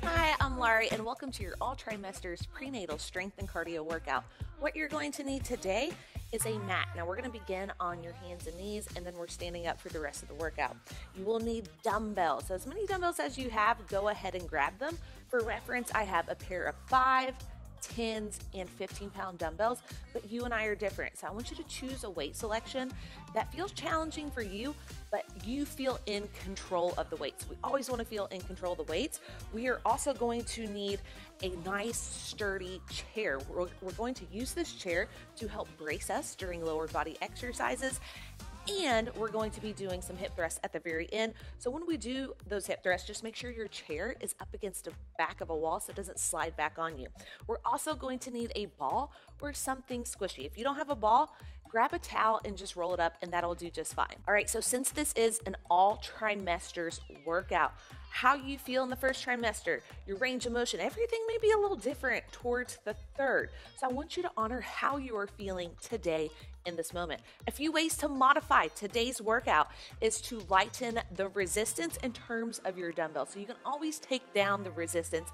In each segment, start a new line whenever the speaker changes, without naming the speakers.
Hi, I'm Larie, and welcome to your all-trimesters prenatal strength and cardio workout. What you're going to need today is a mat. Now we're going to begin on your hands and knees, and then we're standing up for the rest of the workout. You will need dumbbells. So as many dumbbells as you have, go ahead and grab them. For reference, I have a pair of 5, 10s, and 15-pound dumbbells, but you and I are different. So I want you to choose a weight selection that feels challenging for you, but you feel in control of the weights. We always want to feel in control of the weights. We are also going to need a nice sturdy chair. We're going to use this chair to help brace us during lower body exercises. And we're going to be doing some hip thrusts at the very end. So when we do those hip thrusts, just make sure your chair is up against the back of a wall so it doesn't slide back on you. We're also going to need a ball or something squishy. If you don't have a ball, grab a towel and just roll it up and that'll do just fine. All right, so since this is an all trimesters workout, how you feel in the first trimester, your range of motion, everything may be a little different towards the third. So I want you to honor how you are feeling today in this moment. A few ways to modify today's workout is to lighten the resistance in terms of your dumbbell. So you can always take down the resistance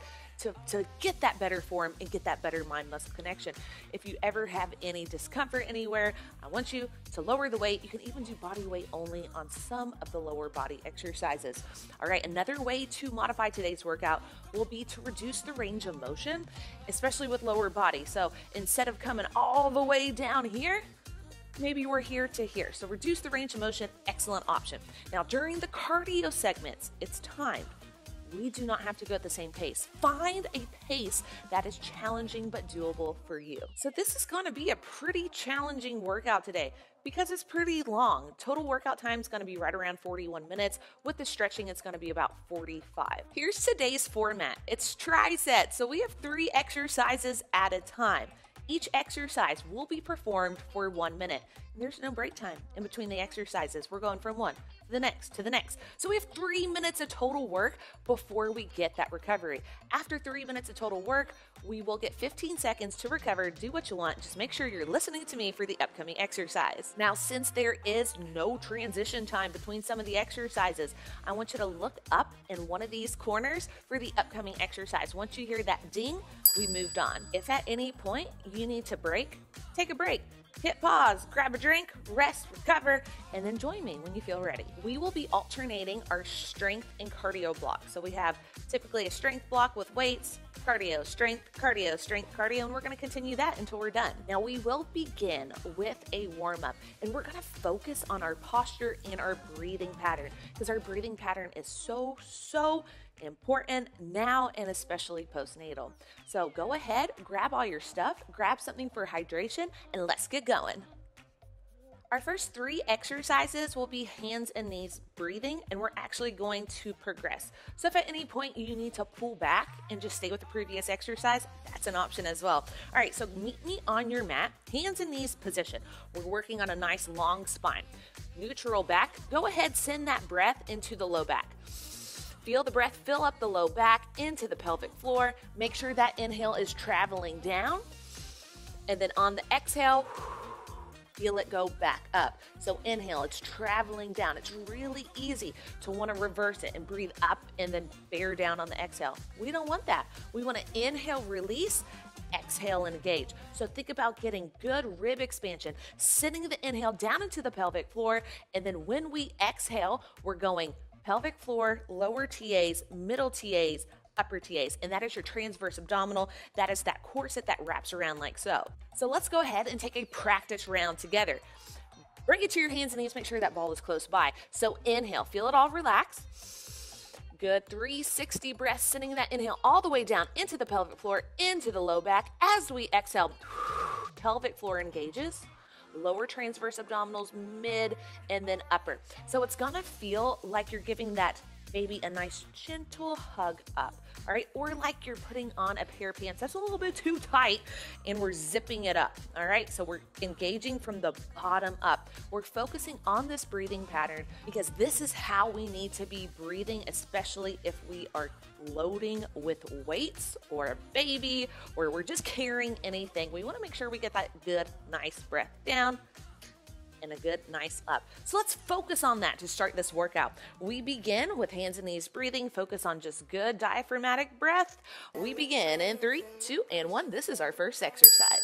to get that better form and get that better mind-muscle connection. If you ever have any discomfort anywhere, I want you to lower the weight. You can even do body weight only on some of the lower body exercises. All right, another way to modify today's workout will be to reduce the range of motion, especially with lower body. So instead of coming all the way down here, maybe we're here to here. So reduce the range of motion, excellent option. Now during the cardio segments, it's timed. We do not have to go at the same pace. Find a pace that is challenging but doable for you. So this is going to be a pretty challenging workout today because it's pretty long. Total workout time is going to be right around 41 minutes. With the stretching, it's going to be about 45. Here's today's format. It's tri-set, so we have 3 exercises at a time. Each exercise will be performed for 1 minute. There's no break time in between the exercises. We're going from one to the next to the next. So we have 3 minutes of total work before we get that recovery. After 3 minutes of total work, we will get 15 seconds to recover. Do what you want. Just make sure you're listening to me for the upcoming exercise. Now, since there is no transition time between some of the exercises, I want you to look up in one of these corners for the upcoming exercise. Once you hear that ding, we moved on. If at any point you need to break, take a break. Hit pause, grab a drink, rest, recover, and then join me when you feel ready. We will be alternating our strength and cardio block. So we have typically a strength block with weights, cardio, strength, cardio, and we're gonna continue that until we're done. Now we will begin with a warm-up, and we're gonna focus on our posture and our breathing pattern, because our breathing pattern is so important now and especially postnatal. So go ahead, grab all your stuff, grab something for hydration, and let's get going. Our first 3 exercises will be hands and knees breathing, and we're actually going to progress. So if at any point you need to pull back and just stay with the previous exercise, that's an option as well. All right, so meet me on your mat, hands and knees position. We're working on a nice long spine. Neutral back, go ahead, send that breath into the low back. Feel the breath fill up the low back into the pelvic floor. Make sure that inhale is traveling down. And then on the exhale, feel it go back up. So inhale, it's traveling down. It's really easy to want to reverse it and breathe up and then bear down on the exhale. We don't want that. We want to inhale, release, exhale, and engage. So think about getting good rib expansion, sending the inhale down into the pelvic floor. And then when we exhale, we're going pelvic floor, lower TAs, middle TAs, upper TAs, and that is your transverse abdominal. That is that corset that wraps around like so. So let's go ahead and take a practice round together. Bring it to your hands and knees, make sure that ball is close by. So inhale, feel it all relax. Good 360 breaths, sending that inhale all the way down into the pelvic floor, into the low back. As we exhale, pelvic floor engages. Lower transverse abdominals, mid, and then upper. So it's gonna feel like you're giving that baby a nice gentle hug up, all right? Or like you're putting on a pair of pants that's a little bit too tight and we're zipping it up, all right? So we're engaging from the bottom up. We're focusing on this breathing pattern because this is how we need to be breathing, especially if we are loading with weights or a baby or we're just carrying anything. We wanna make sure we get that good, nice breath down and a good nice up. So let's focus on that to start this workout. We begin with hands and knees breathing. Focus on just good diaphragmatic breath. We begin in 3, 2, and 1. This is our first exercise.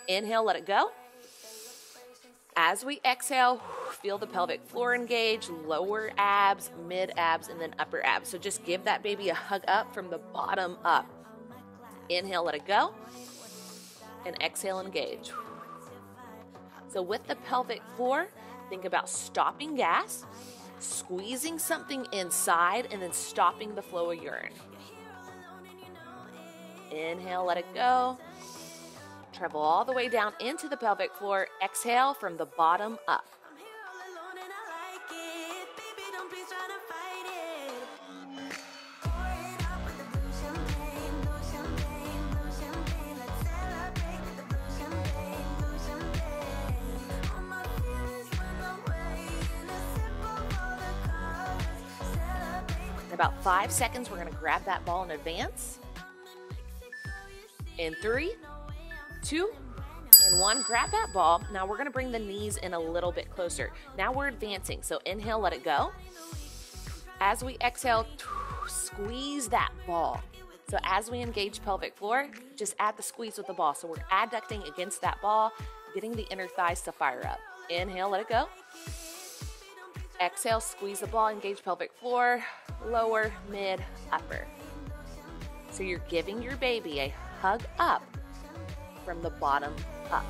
Inhale, let it go. As we exhale, feel the pelvic floor engage, lower abs, mid abs, and then upper abs. So just give that baby a hug up from the bottom up. Inhale, let it go. And exhale, engage. So with the pelvic floor, think about stopping gas, squeezing something inside, and then stopping the flow of urine. Inhale, let it go. Travel all the way down into the pelvic floor. Exhale from the bottom up. In about 5 seconds, we're going to grab that ball and advance. In 3, 2, and 1, grab that ball. Now we're gonna bring the knees in a little bit closer. Now we're advancing, so inhale, let it go. As we exhale, squeeze that ball. So as we engage pelvic floor, just add the squeeze with the ball. So we're adducting against that ball, getting the inner thighs to fire up. Inhale, let it go. Exhale, squeeze the ball, engage pelvic floor, lower, mid, upper. So you're giving your baby a hug up from the bottom up.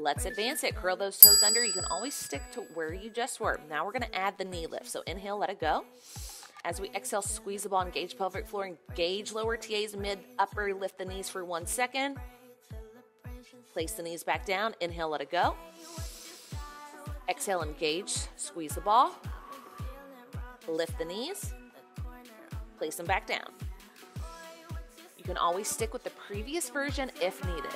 Let's advance it. Curl those toes under. You can always stick to where you just were. Now we're going to add the knee lift. So inhale, let it go. As we exhale, squeeze the ball, engage pelvic floor, engage lower TAs, mid, upper, lift the knees for 1 second. Place the knees back down. Inhale, let it go. Exhale, engage, squeeze the ball. Lift the knees. Place them back down. You can always stick with the previous version if needed.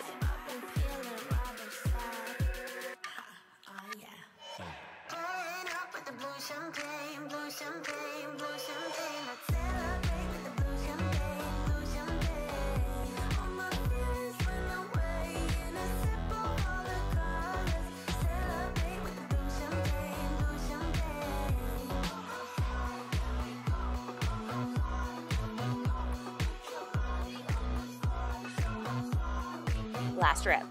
Last rep.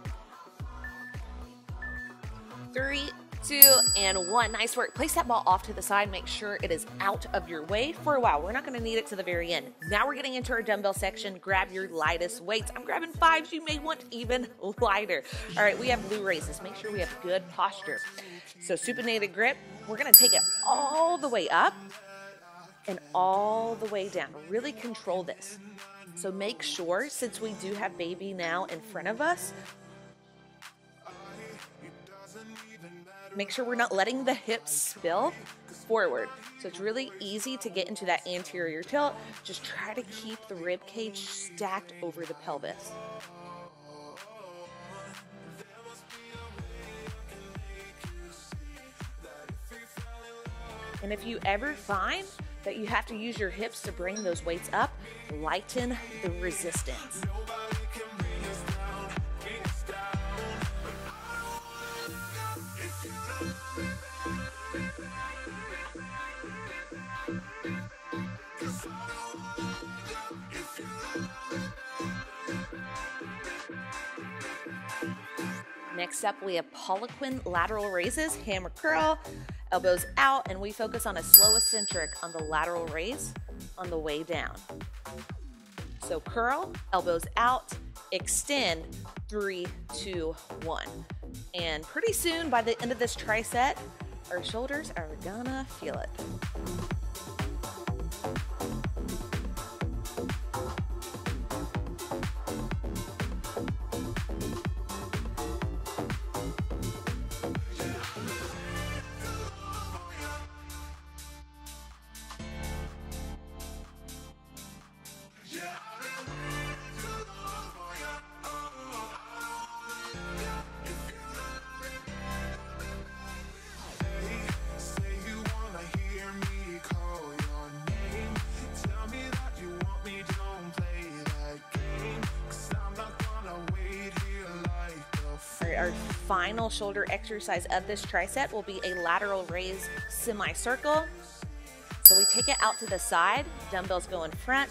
3, 2, and 1. Nice work. Place that ball off to the side. Make sure it is out of your way for a while. We're not going to need it to the very end. Now we're getting into our dumbbell section. Grab your lightest weights. I'm grabbing 5s. You may want even lighter. All right, we have blue raises. Make sure we have good posture. So supinated grip. We're going to take it all the way up and all the way down. Really control this. So make sure, since we do have baby now in front of us, make sure we're not letting the hips spill forward. So it's really easy to get into that anterior tilt. Just try to keep the rib cage stacked over the pelvis. And if you ever find that you have to use your hips to bring those weights up, lighten the resistance. Next up, we have POLQUIN lateral raises, hammer curl, elbows out, and we focus on a slow eccentric on the lateral raise on the way down. So curl, elbows out, extend, 3, 2, 1. And pretty soon, by the end of this tricep, our shoulders are gonna feel it. Our final shoulder exercise of this tricep will be a lateral raise semicircle. So we take it out to the side, dumbbells go in front,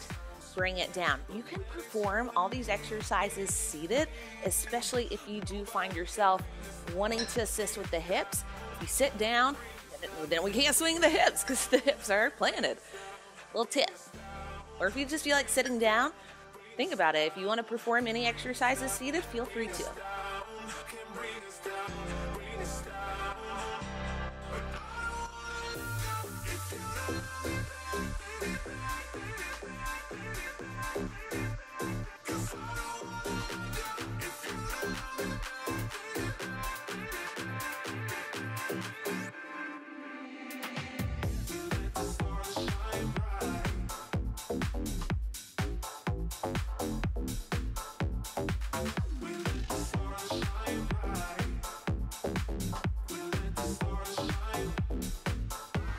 bring it down. You can perform all these exercises seated, especially if you do find yourself wanting to assist with the hips. If you sit down, then we can't swing the hips because the hips are planted. Little tip. Or if you just feel like sitting down, think about it. If you want to perform any exercises seated, feel free to.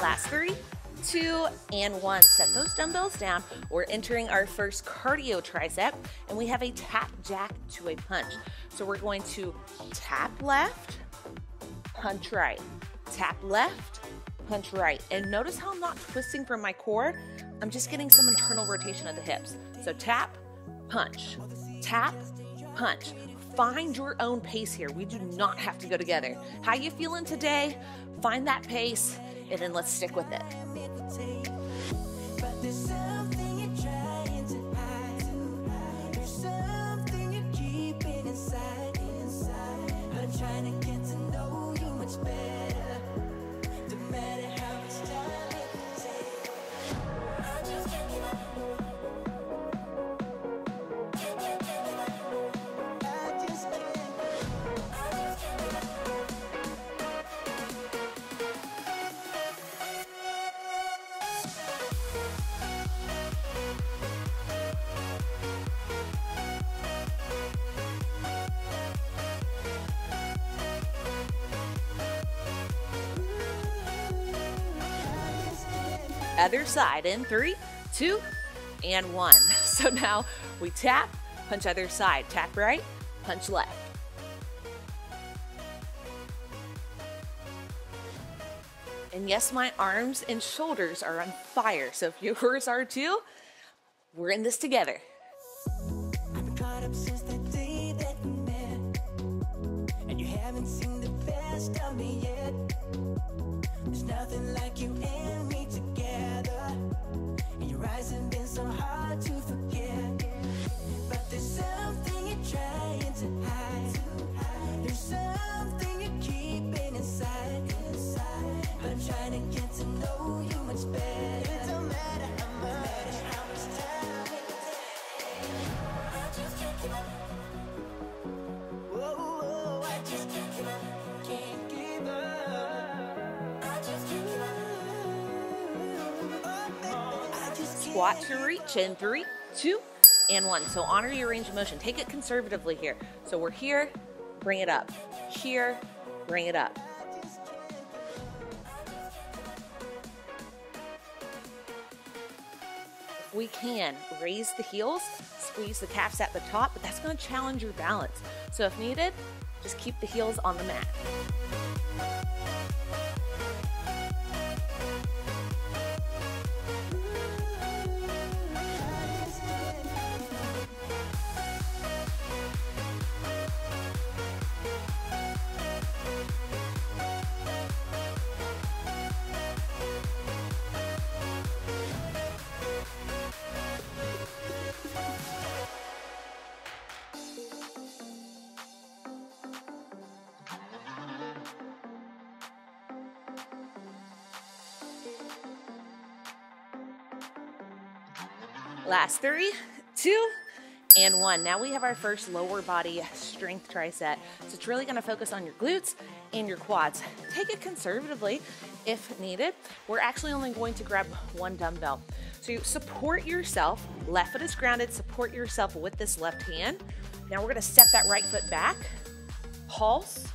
Last 3, 2, and 1. Set those dumbbells down. We're entering our first cardio tricep, and we have a tap jack to a punch. So we're going to tap left, punch right, tap left, punch right. And notice how I'm not twisting from my core. I'm just getting some internal rotation of the hips. So tap, punch, tap, punch. Find your own pace here. We do not have to go together. How you feeling today? Find that pace, and then let's stick with it. Other side in 3, 2, and 1. So now we tap, punch other side, tap right, punch left. And yes, my arms and shoulders are on fire. So if yours are too, we're in this together.
I've been caught up since the day that we met, and you haven't seen the best of me yet. There's nothing like you and me together, and your eyes have been so hard to forget. But there's something you're trying to hide. There's something you're keeping inside. But I'm trying to get to know you much better. It don't matter how much time it takes. I just can't give up. Whoa, I just can't give up. Can't give up. I just can't give up. I just can't.
Squat to reach in 3, 2, and 1. So honor your range of motion. Take it conservatively here. So we're here, bring it up. Here, bring it up. We can raise the heels, squeeze the calves at the top, but that's going to challenge your balance. So if needed, just keep the heels on the mat. Last 3, 2, and 1. Now we have our first lower body strength tricep. So it's really going to focus on your glutes and your quads. Take it conservatively if needed. We're actually only going to grab 1 dumbbell. So you support yourself, left foot is grounded, support yourself with this left hand. Now we're going to step that right foot back, pulse,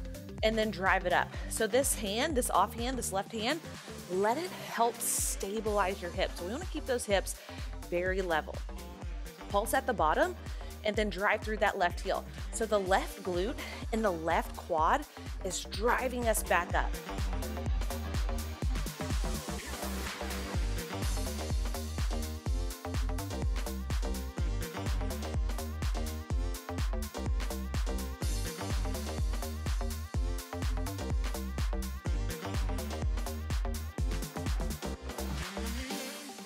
and then drive it up. So this hand, this off hand, this left hand, let it help stabilize your hips. So we want to keep those hips very level. Pulse at the bottom, and then drive through that left heel. So the left glute and the left quad is driving us back up.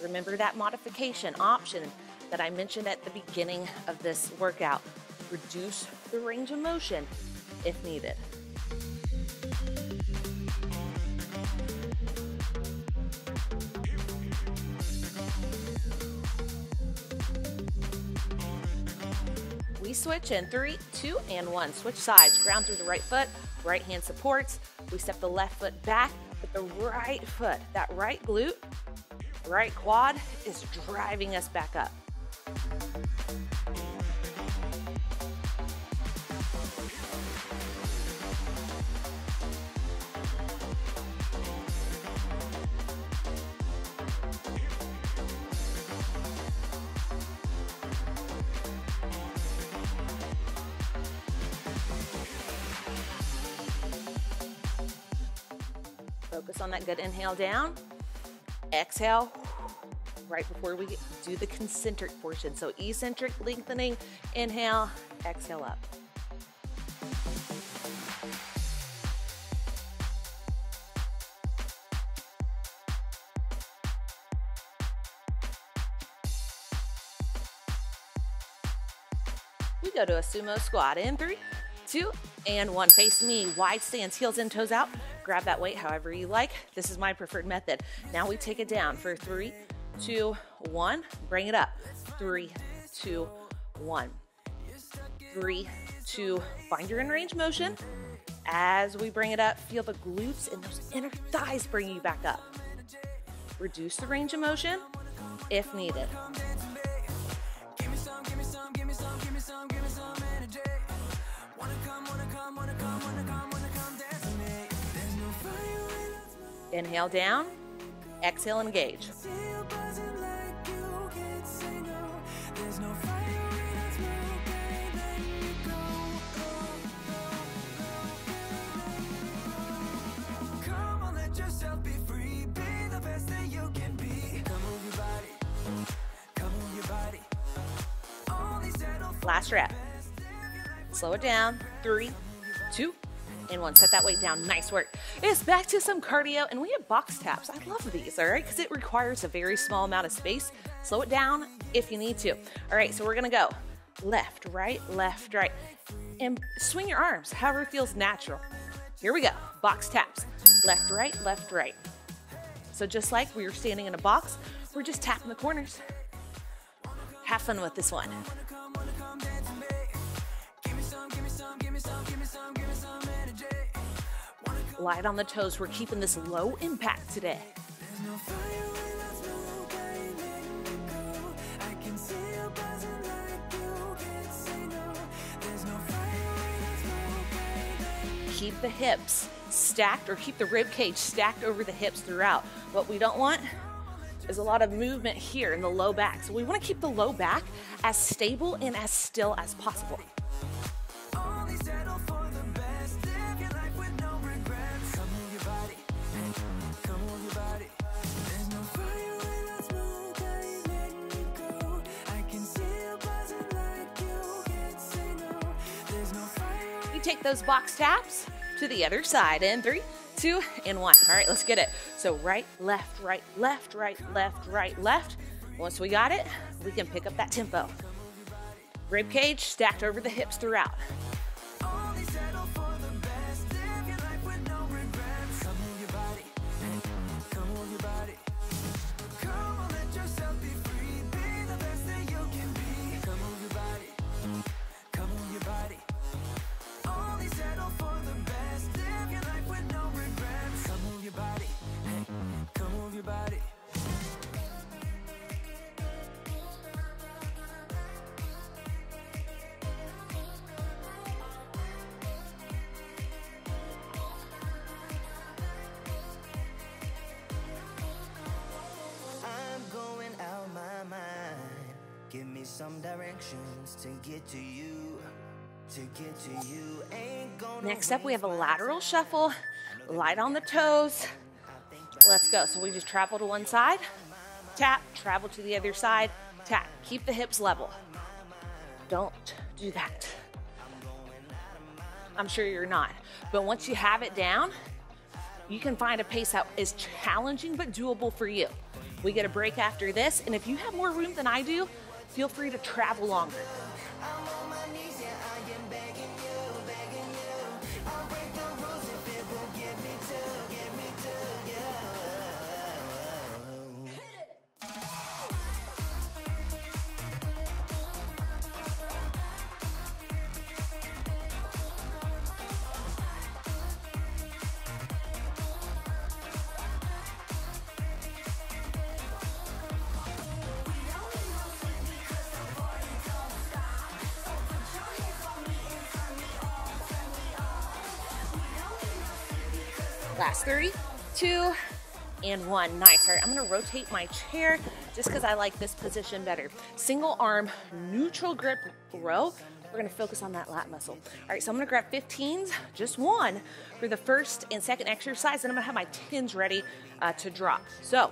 Remember that modification option that I mentioned at the beginning of this workout. Reduce the range of motion if needed. We switch in 3, 2, and 1. Switch sides, ground through the right foot, right hand supports. We step the left foot back with the right foot. That right glute, right quad is driving us back up. Focus on that good inhale down. Exhale right before we do the concentric portion. So eccentric lengthening, inhale, exhale up. We go to a sumo squat in 3, 2, and 1. Face me, wide stance, heels in, toes out. Grab that weight however you like. This is my preferred method. Now we take it down for 3, 2, 1. Bring it up. 3, 2, 1. 3, 2. Find your in range motion. As we bring it up, feel the glutes and those inner thighs bring you back up. Reduce the range of motion if needed. Inhale down, exhale, engage. Last rep. Slow it down. 3, 2, and 1. Set that weight down. Nice work. It's back to some cardio, and we have box taps. I love these, all right, because it requires a very small amount of space. Slow it down if you need to. All right, so we're gonna go left, right, and swing your arms however it feels natural. Here we go. Box taps. Left, right, left, right. So just like we were standing in a box, we're just tapping the corners. Have fun with this one. Light on the toes. We're keeping this low impact today. Keep the hips stacked, or keep the rib cage stacked over the hips throughout. What we don't want is a lot of movement here in the low back. So we want to keep the low back as stable and as still as possible. Take those box taps to the other side in 3, 2, and 1. All right, let's get it. So right, left, right, left, right, left, right, left. Once we got it, we can pick up that tempo. Rib cage stacked over the hips throughout.
Give me some directions to get to you. To get to you ain't gonna.
Next up, we have a lateral shuffle. Light on the toes. Let's go. So we just travel to one side, tap, travel to the other side, tap. Keep the hips level. Don't do that. I'm sure you're not. But once you have it down, you can find a pace that is challenging but doable for you. We get a break after this, and if you have more room than I do, feel free to travel longer. Last 3, 2, and 1. Nice. All right, I'm gonna rotate my chair just because I like this position better. Single arm, neutral grip row. We're gonna focus on that lat muscle. All right, so I'm gonna grab 15s, just one, for the first and second exercise, and I'm gonna have my 10s ready to drop. So,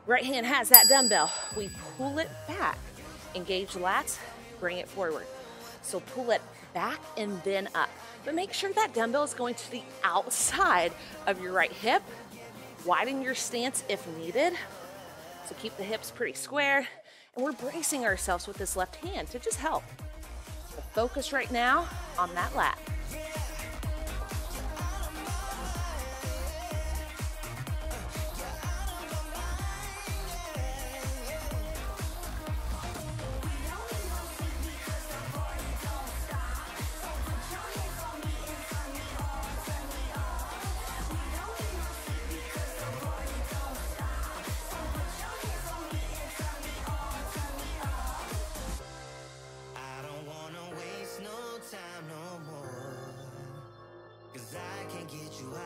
right hand has that dumbbell. We pull it back, engage lats, bring it forward. So pull it back and then up. But make sure that dumbbell is going to the outside of your right hip. Widen your stance if needed. So keep the hips pretty square. And we're bracing ourselves with this left hand to just help. So focus right now on that lat.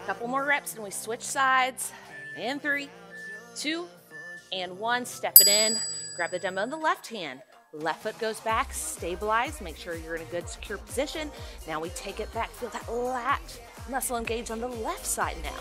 Couple more reps and we switch sides. And 3, 2, and 1. Step it in. Grab the dumbbell in the left hand. Left foot goes back. Stabilize. Make sure you're in a good, secure position. Now we take it back. Feel that lat muscle engage on the left side now.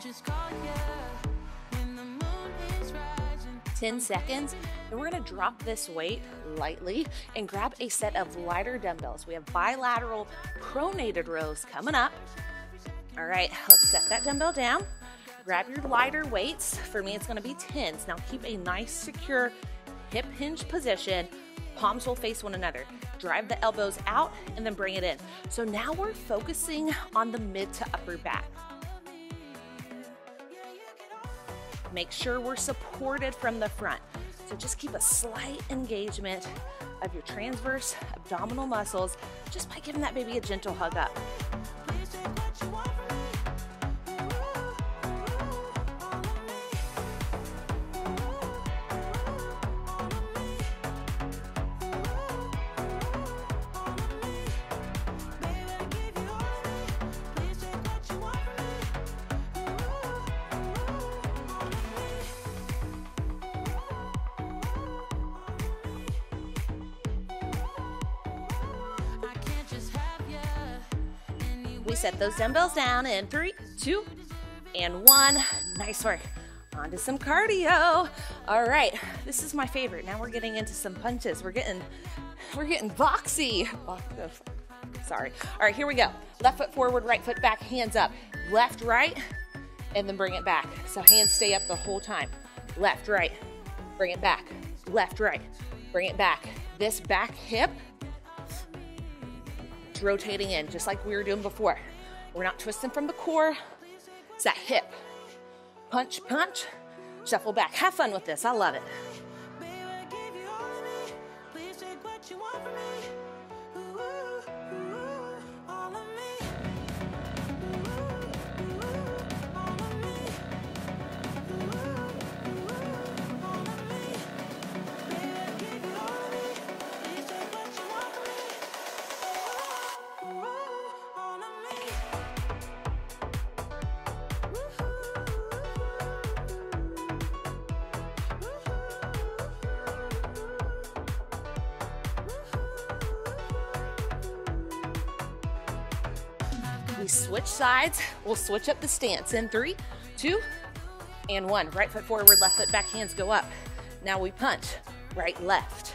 Just call you when the moon is rising.
10 seconds, and we're gonna drop this weight lightly and grab a set of lighter dumbbells. We have bilateral pronated rows coming up. All right, let's set that dumbbell down. Grab your lighter weights. For me, it's gonna be 10s. Now keep a nice, secure hip hinge position. Palms will face one another. Drive the elbows out and then bring it in. So now we're focusing on the mid to upper back. Make sure we're supported from the front. So just keep a slight engagement of your transverse abdominal muscles just by giving that baby a gentle hug up. We set those dumbbells down in 3, 2, and 1. Nice work. On to some cardio. All right, this is my favorite. Now we're getting into some punches. We're getting boxy. Sorry. All right, here we go. Left foot forward, right foot back, hands up. Left, right, and then bring it back. So hands stay up the whole time. Left, right, bring it back. Left, right, bring it back. This back hip, rotating in just like we were doing before. We're not twisting from the core. It's that hip punch, punch, shuffle back. Have fun with this. I love it. We switch sides. We'll switch up the stance in 3, 2, and 1. Right foot forward, left foot back, hands go up. Now we punch, right, left.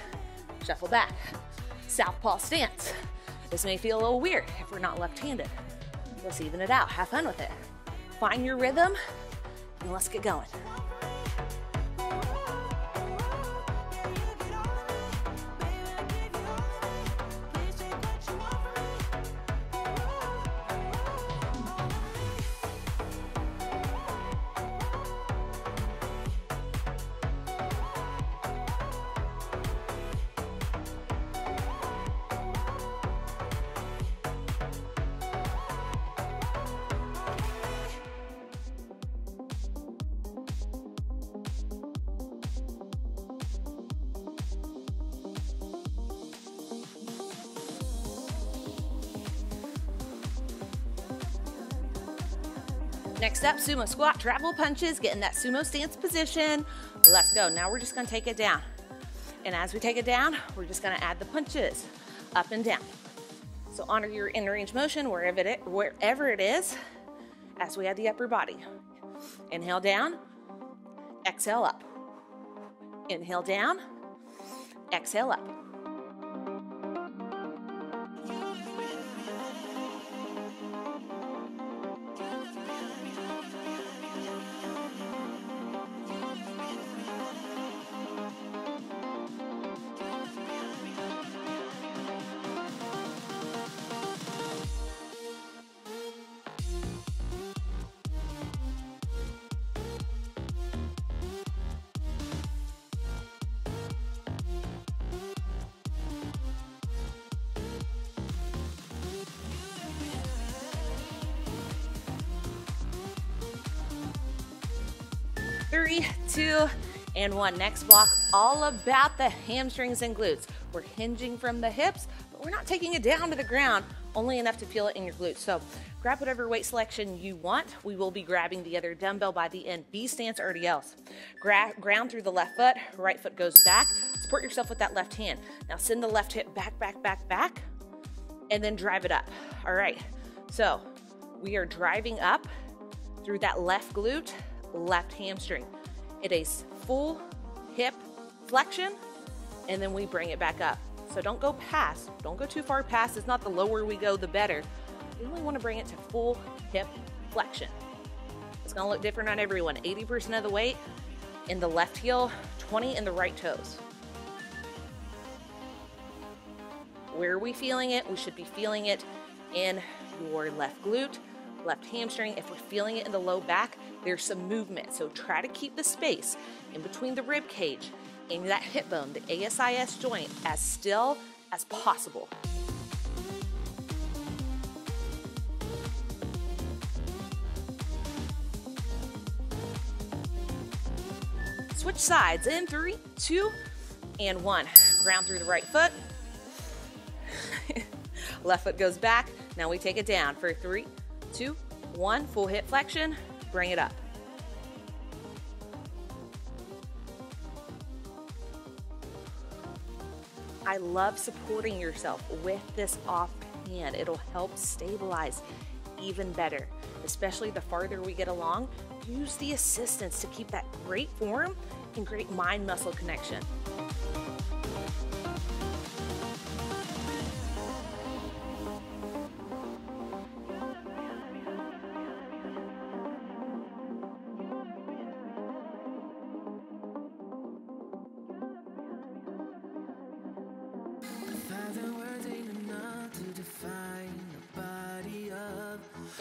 Shuffle back. Southpaw stance. This may feel a little weird if we're not left-handed. Let's even it out. Have fun with it. Find your rhythm, and let's get going. Next up, sumo squat, travel punches, get in that sumo stance position. Let's go. Now we're just gonna take it down. And as we take it down, we're just gonna add the punches up and down. So honor your in range motion wherever it is as we add the upper body. Inhale down, exhale up. Inhale down, exhale up. Three, 2, and 1. Next block, all about the hamstrings and glutes. We're hinging from the hips, but we're not taking it down to the ground, only enough to feel it in your glutes. So grab whatever weight selection you want. We will be grabbing the other dumbbell by the end. B stance RDLs. Ground through the left foot, right foot goes back. Support yourself with that left hand. Now send the left hip back, back, back, back, and then drive it up. All right, so we are driving up through that left glute, left hamstring. It is full hip flexion, and then we bring it back up. So don't go past, don't go too far past. It's not the lower we go, the better. You only want to bring it to full hip flexion. It's gonna look different on everyone. 80% of the weight in the left heel, 20 in the right toes. Where are we feeling it? We should be feeling it in your left glute, left hamstring. If we're feeling it in the low back, there's some movement. So try to keep the space in between the rib cage and that hip bone, the ASIS joint, as still as possible. Switch sides in 3, 2, and 1. Ground through the right foot. Left foot goes back. Now we take it down for 3, 2, 1. Full hip flexion. Bring it up. I love supporting yourself with this off hand. It'll help stabilize even better, especially the farther we get along. Use the assistance to keep that great form and great mind-muscle connection.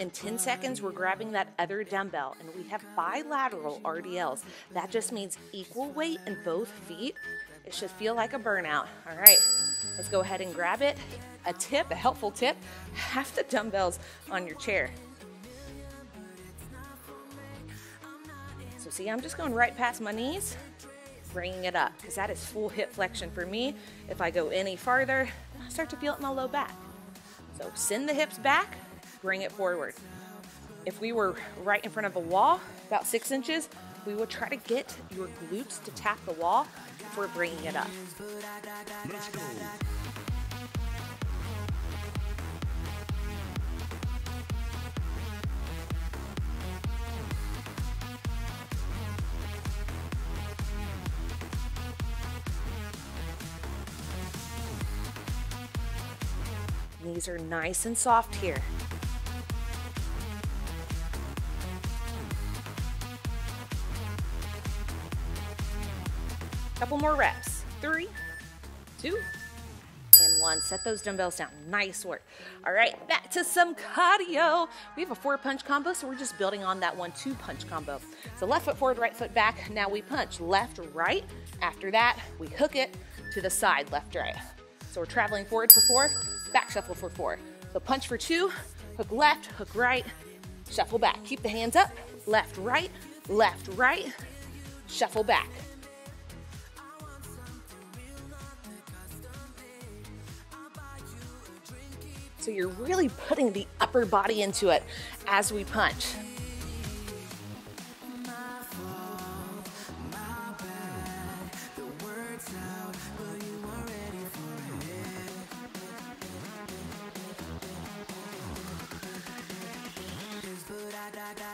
In 10 seconds, we're grabbing that other dumbbell, and we have bilateral RDLs. That just means equal weight in both feet. It should feel like a burnout. All right, let's go ahead and grab it. A tip, a helpful tip, have the dumbbells on your chair. So see, I'm just going right past my knees, bringing it up, because that is full hip flexion for me. If I go any farther, I start to feel it in my low back. So send the hips back, bring it forward. If we were right in front of a wall, about 6 inches, we would try to get your glutes to tap the wall before bringing it up.
Let's go.
Knees are nice and soft here. Couple more reps. 3, 2, and 1. Set those dumbbells down. Nice work. All right, back to some cardio. We have a 4-punch combo, so we're just building on that 1-2 punch combo. So left foot forward, right foot back. Now we punch left, right. After that, we hook it to the side, left, right. So we're traveling forward for 4, back shuffle for 4. So punch for 2, hook left, hook right, shuffle back. Keep the hands up, left, right, shuffle back. So you're really putting the upper body into it as we punch.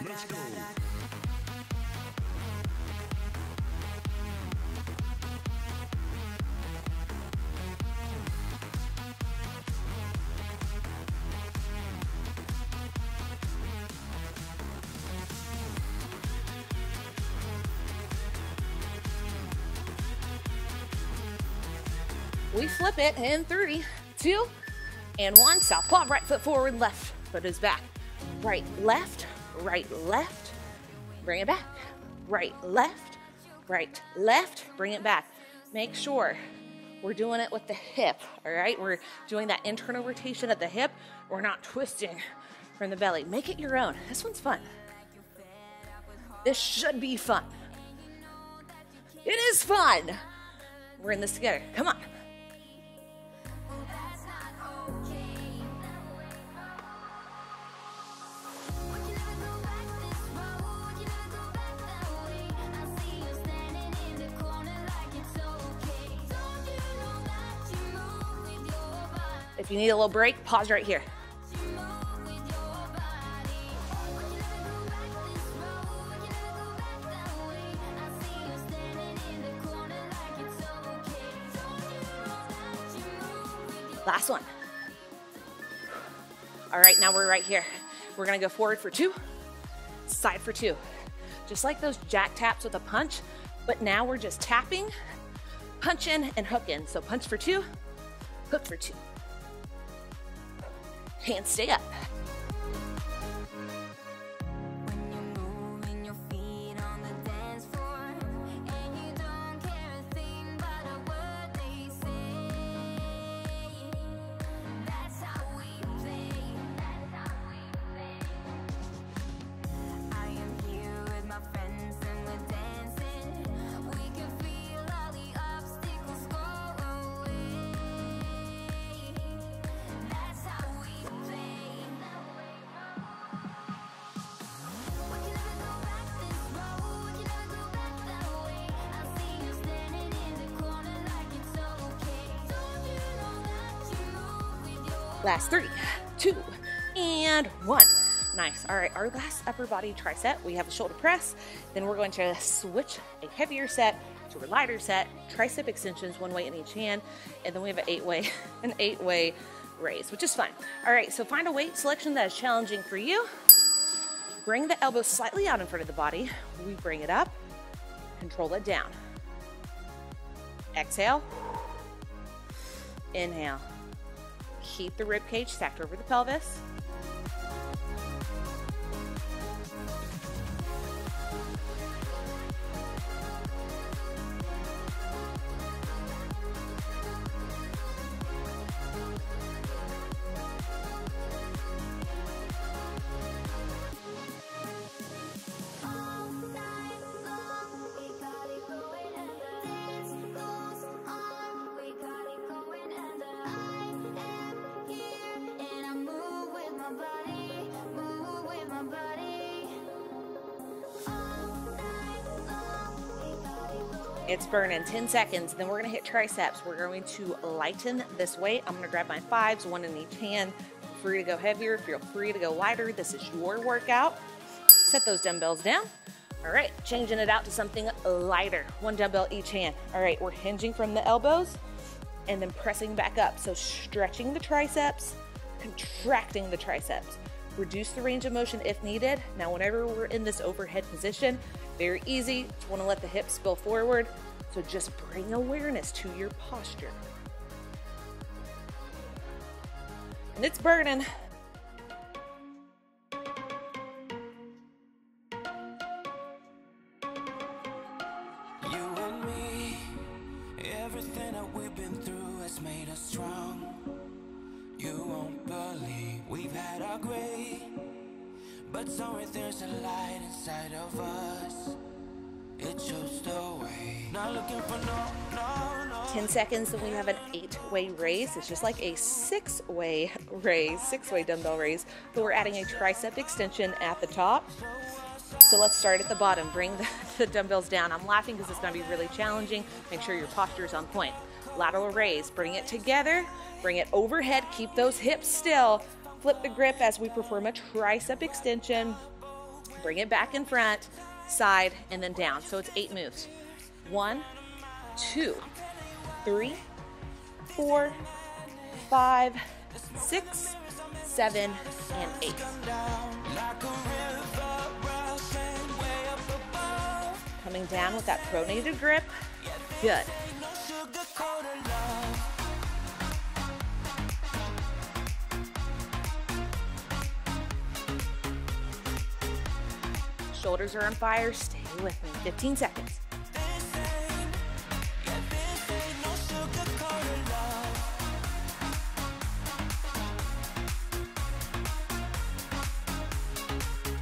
Let's go.
We flip it in 3, 2, and 1. Southpaw, right foot forward, left foot is back. Right, left, bring it back. Right, left, bring it back. Make sure we're doing it with the hip, all right? We're doing that internal rotation of the hip. We're not twisting from the belly. Make it your own. This one's fun. This should be fun. It is fun. We're in this together. Come on. If you need a little break, pause right here. Last one. All right, now we're right here. We're gonna go forward for 2, side for 2. Just like those jack taps with a punch, but now we're just tapping, punch in, and hook in. So punch for 2, hook for 2. Hands stay up.
When you're moving your feet on the dance floor, and you don't care a thing about a word they say. That's how we play. I am here with my friends and we're dancing. We can feel all the obstacles go away. That's how we play. We can never go back this road. You never go back that way. I see you standing in the corner like it's okay. Don't you know that you move with your
Last 3, 2, and 1. Nice. All right, our last upper body tricep, we have a shoulder press. Then we're going to switch a heavier set to a lighter set, tricep extensions, 1 weight in each hand, and then we have an 8-way raise, which is fun. All right, so find a weight selection that is challenging for you. Bring the elbows slightly out in front of the body. We bring it up, control it down. Exhale, inhale. Keep the rib cage stacked over the pelvis. It's burning. 10 seconds. Then we're going to hit triceps. We're going to lighten this weight. I'm going to grab my 5s, 1 in each hand. Feel free to go heavier. Feel free to go lighter. This is your workout. Set those dumbbells down. All right, changing it out to something lighter. 1 dumbbell each hand. All right, we're hinging from the elbows and then pressing back up. So stretching the triceps, contracting the triceps. Reduce the range of motion if needed. Now, whenever we're in this overhead position, very easy. Just want to let the hips spill forward. So just bring awareness to your posture. And it's burning.
Everything that we've been through has made us strong. You won't believe we've had our gray, but somewhere there's a light inside of us. It shows the way. Not looking for no.
10 seconds, then we have an 8-way raise. It's just like a 6-way raise, 6-way dumbbell raise, but we're adding a tricep extension at the top. So let's start at the bottom. Bring the dumbbells down. I'm laughing because it's going to be really challenging. Make sure your posture is on point. Lateral raise. Bring it together. Bring it overhead. Keep those hips still. Flip the grip as we perform a tricep extension. Bring it back in front, side, and then down. So it's 8 moves. 1, 2, 3, 4, 5, 6, 7, and 8. Coming down with that pronated grip. Good. Shoulders are on fire. Stay with me. 15 seconds.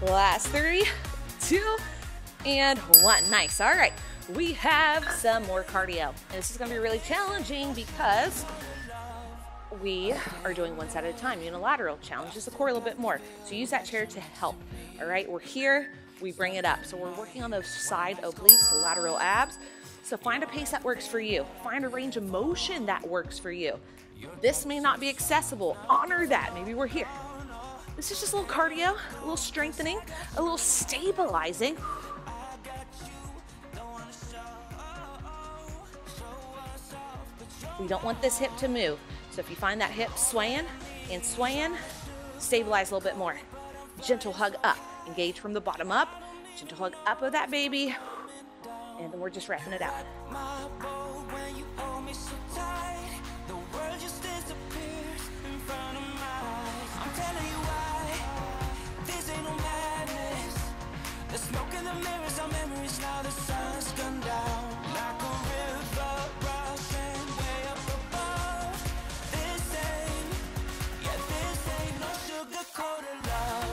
Last 3, 2, and 1. Nice. All right. We have some more cardio. And this is going to be really challenging because we are doing one side at a time. Unilateral challenges the core a little bit more. So use that chair to help. All right. We're here. We bring it up. So we're working on those side obliques, the lateral abs. So find a pace that works for you. Find a range of motion that works for you. This may not be accessible. Honor that. Maybe we're here. This is just a little cardio, a little strengthening, a little stabilizing. We don't want this hip to move. So if you find that hip swaying and swaying, stabilize a little bit more. Gentle hug up. Engage from the bottom up. Gentle hug up of that baby. And then we're just wrapping it out. The smoke in the mirrors, our memories now, the sun's gone down. Like a river rushing way up above. This ain't no sugar-coated love.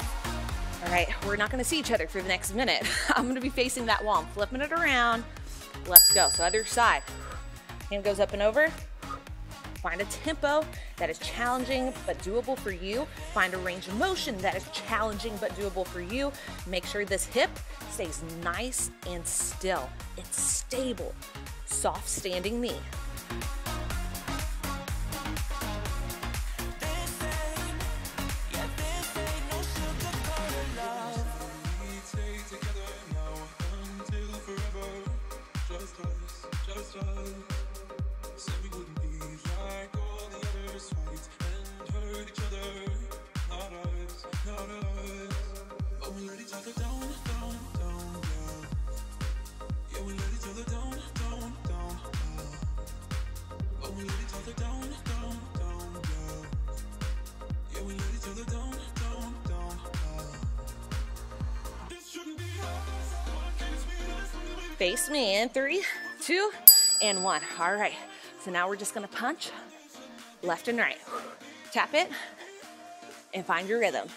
All right, we're not gonna see each other for the next minute. I'm gonna be facing that wall. I'm flipping it around. Let's go. So other side. Hand goes up and over. Find a tempo that is challenging but doable for you. Find a range of motion that is challenging but doable for you. Make sure this hip stays nice and still. It's stable. Soft standing knee. Face me in 3, 2, and 1. All right, so now we're just gonna punch left and right. Tap it and find your rhythm.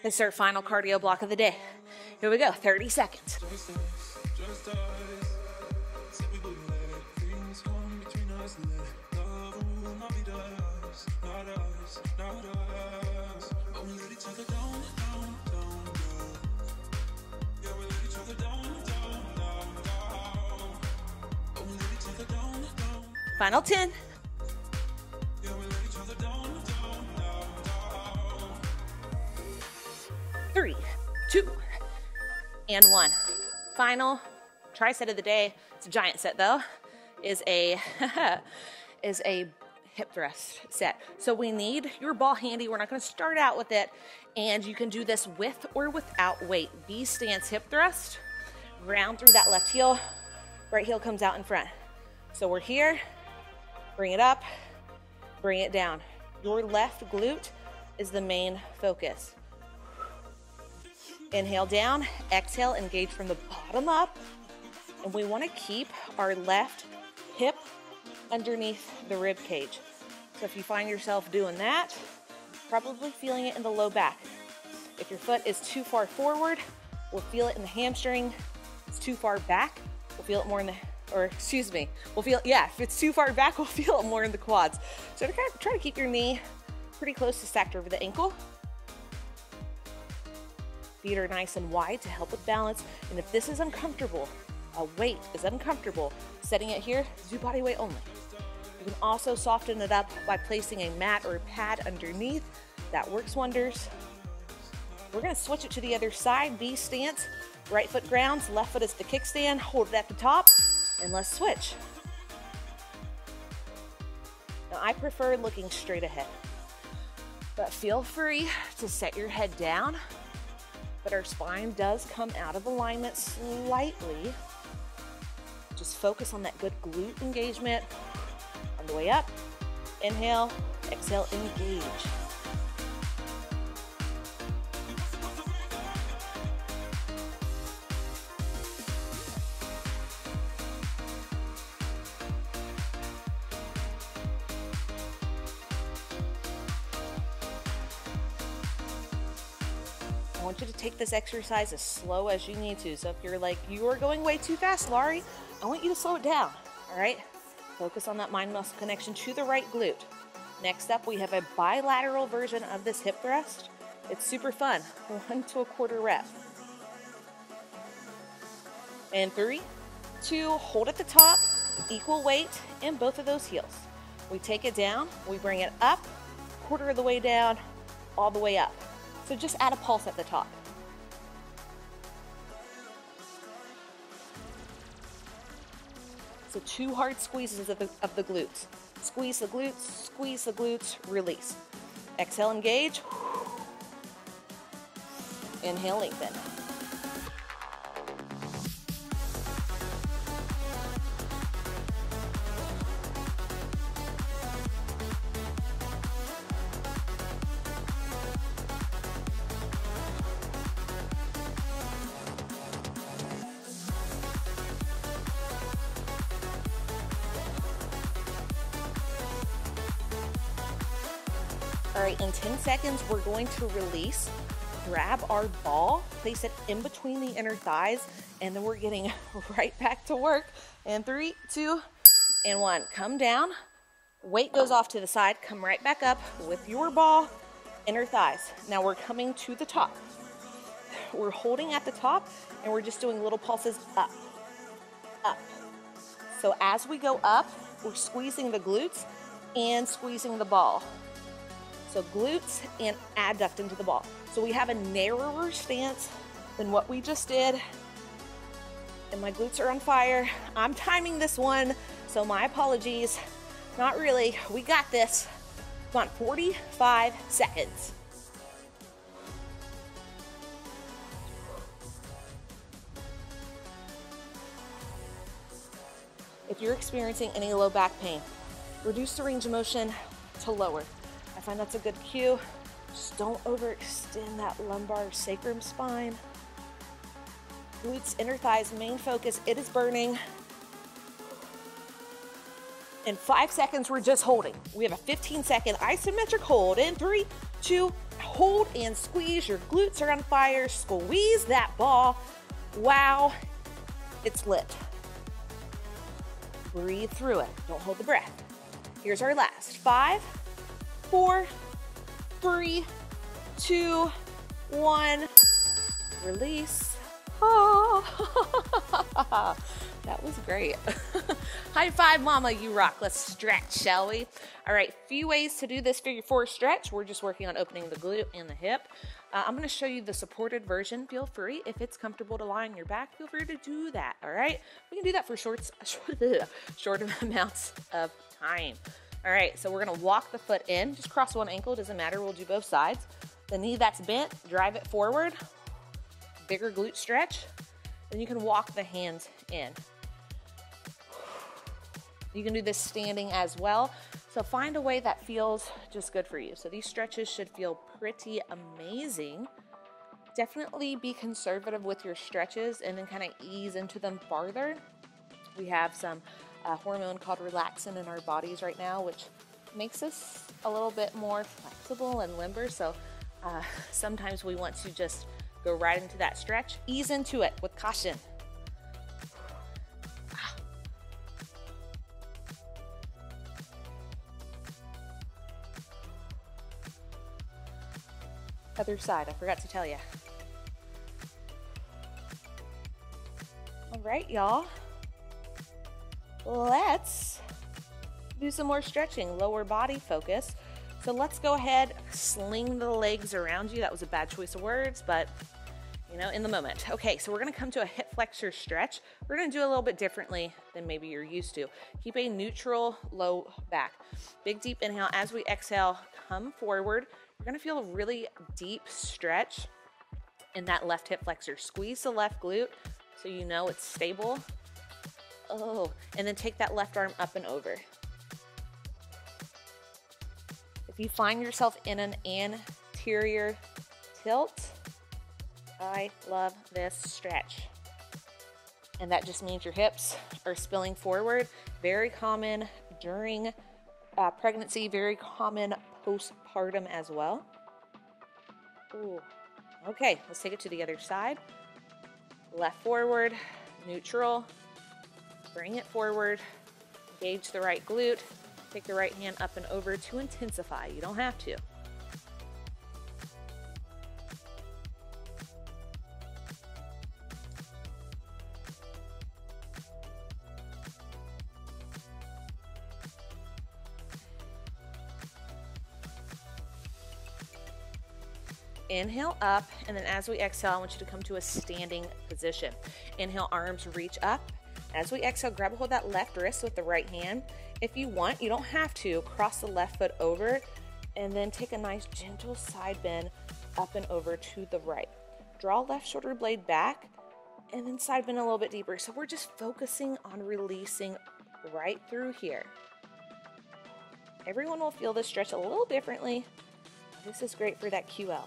This is our final cardio block of the day. Here we go, 30 seconds. Final 10. 3, 2, and 1. Final tricep of the day. It's a giant set though. Is a hip thrust set. So we need your ball handy. We're not going to start out with it, and you can do this with or without weight. B stance hip thrust. Round through that left heel. Right heel comes out in front. So we're here. Bring it up. Bring it down. Your left glute is the main focus. Inhale down, exhale, engage from the bottom up. And we want to keep our left hip underneath the rib cage. So if you find yourself doing that, probably feeling it in the low back. If your foot is too far forward, we'll feel it in the hamstring. If it's too far back, we'll feel it more in the, if it's too far back, we'll feel it more in the quads. So try to keep your knee pretty close to stacked over the ankle. Feet are nice and wide to help with balance. And if this is uncomfortable, a weight is uncomfortable, setting it here, do body weight only. You can also soften it up by placing a mat or a pad underneath. That works wonders. We're gonna switch it to the other side, B stance. Right foot grounds, left foot is the kickstand, hold it at the top, and let's switch. Now I prefer looking straight ahead, but feel free to set your head down. But our spine does come out of alignment slightly. Just focus on that good glute engagement. On the way up, inhale, exhale, engage. I want you to take this exercise as slow as you need to. So if you're like, you are going way too fast, Larie, I want you to slow it down, all right? Focus on that mind-muscle connection to the right glute. Next up, we have a bilateral version of this hip thrust. It's super fun, 1 to 1/4 rep. And 3, 2, hold at the top, equal weight in both of those heels. We take it down, we bring it up, 1/4 of the way down, all the way up. So just add a pulse at the top. So 2 hard squeezes of the glutes. Squeeze the glutes, release. Exhale, engage. Inhale, lengthen. All right, in 10 seconds, we're going to release, grab our ball, place it in between the inner thighs, and then we're getting right back to work. And 3, 2, and 1. Come down, weight goes off to the side, come right back up with your ball, inner thighs. Now we're coming to the top. We're holding at the top, and we're just doing little pulses up, up. So as we go up, we're squeezing the glutes and squeezing the ball. So glutes and adduct into the ball. So we have a narrower stance than what we just did. And my glutes are on fire. I'm timing this one, so my apologies. Not really, we got this. Come on, 45 seconds. If you're experiencing any low back pain, reduce the range of motion to lower. I find that's a good cue. Just don't overextend that lumbar sacrum spine. Glutes, inner thighs, main focus, it is burning. In 5 seconds, we're just holding. We have a 15-second isometric hold in 3, 2, hold and squeeze. Your glutes are on fire. Squeeze that ball. Wow, it's lit. Breathe through it. Don't hold the breath. Here's our last. 5, 4, 3, 2, 1. Release. Oh, that was great. High five, mama, you rock. Let's stretch, shall we? All right, few ways to do this figure 4 stretch. We're just working on opening the glute and the hip. I'm gonna show you the supported version. Feel free, if it's comfortable to lie on your back, feel free to do that, all right? We can do that for short amounts of time. All right, so we're gonna walk the foot in. Just cross one ankle, doesn't matter, we'll do both sides. The knee that's bent, drive it forward. Bigger glute stretch. Then you can walk the hands in. You can do this standing as well. So find a way that feels just good for you. So these stretches should feel pretty amazing. Definitely be conservative with your stretches and then kind of ease into them farther. We have some hormone called relaxin in our bodies right now, which makes us a little bit more flexible and limber. So sometimes we want to just go right into that stretch. Ease into it with caution. Other side, I forgot to tell you. All right, y'all. Let's do some more stretching, lower body focus. So let's go ahead, sling the legs around you. That was a bad choice of words, but you know, in the moment. Okay, so we're gonna come to a hip flexor stretch. We're gonna do it a little bit differently than maybe you're used to. Keep a neutral low back. Big deep inhale. As we exhale, come forward. You're gonna feel a really deep stretch in that left hip flexor. Squeeze the left glute so you know it's stable. Oh, and then take that left arm up and over. If you find yourself in an anterior tilt, I love this stretch. And that just means your hips are spilling forward. Very common during pregnancy, very common postpartum as well. Ooh. Okay, let's take it to the other side. Left forward, neutral. Bring it forward. Engage the right glute. Take the right hand up and over to intensify. You don't have to. Inhale up, and then as we exhale, I want you to come to a standing position. Inhale, arms reach up. As we exhale, grab a hold of that left wrist with the right hand. If you want, you don't have to, cross the left foot over, and then take a nice gentle side bend up and over to the right. Draw left shoulder blade back, and then side bend a little bit deeper. So we're just focusing on releasing right through here. Everyone will feel this stretch a little differently. This is great for that QL.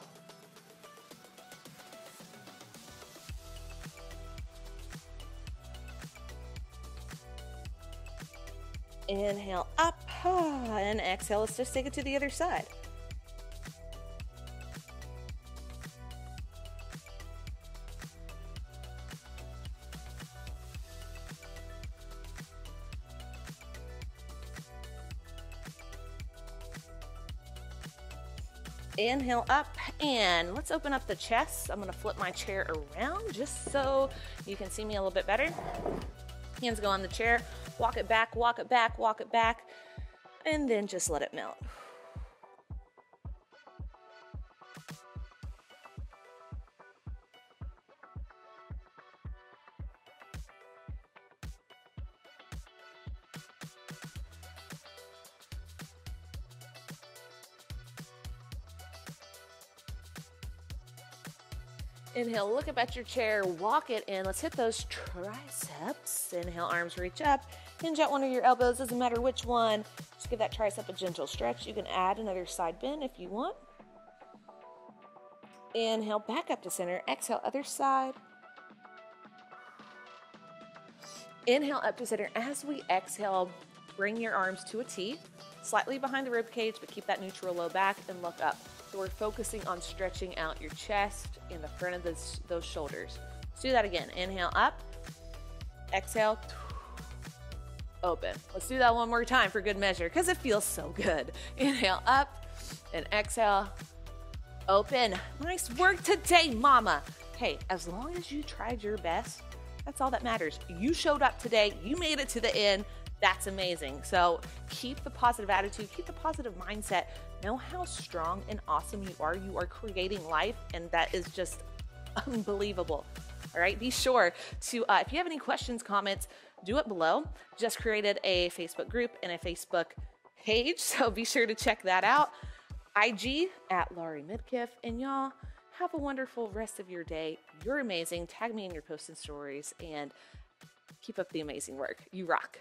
Inhale up, and exhale. Let's just take it to the other side. Inhale up, and let's open up the chest. I'm gonna flip my chair around just so you can see me a little bit better. Hands go on the chair, walk it back, walk it back, walk it back, and then just let it melt. Inhale, look up at your chair, walk it in. Let's hit those triceps. Inhale, arms reach up. Hinge out one of your elbows, doesn't matter which one. Just give that tricep a gentle stretch. You can add another side bend if you want. Inhale, back up to center. Exhale, other side. Inhale, up to center. As we exhale, bring your arms to a T, slightly behind the rib cage, but keep that neutral low back and look up. So we're focusing on stretching out your chest and the front of those shoulders. Let's do that again. Inhale up, exhale, open. Let's do that one more time for good measure because it feels so good. Inhale up and exhale, open. Nice work today, mama. Hey, as long as you tried your best, that's all that matters. You showed up today, you made it to the end. That's amazing. So keep the positive attitude, keep the positive mindset. Know how strong and awesome you are. You are creating life, and that is just unbelievable. All right, be sure to, if you have any questions, comments, do it below. Just created a Facebook group and a Facebook page, so be sure to check that out. IG at Larie Midkiff, and y'all have a wonderful rest of your day. You're amazing. Tag me in your posts and stories, and keep up the amazing work. You rock.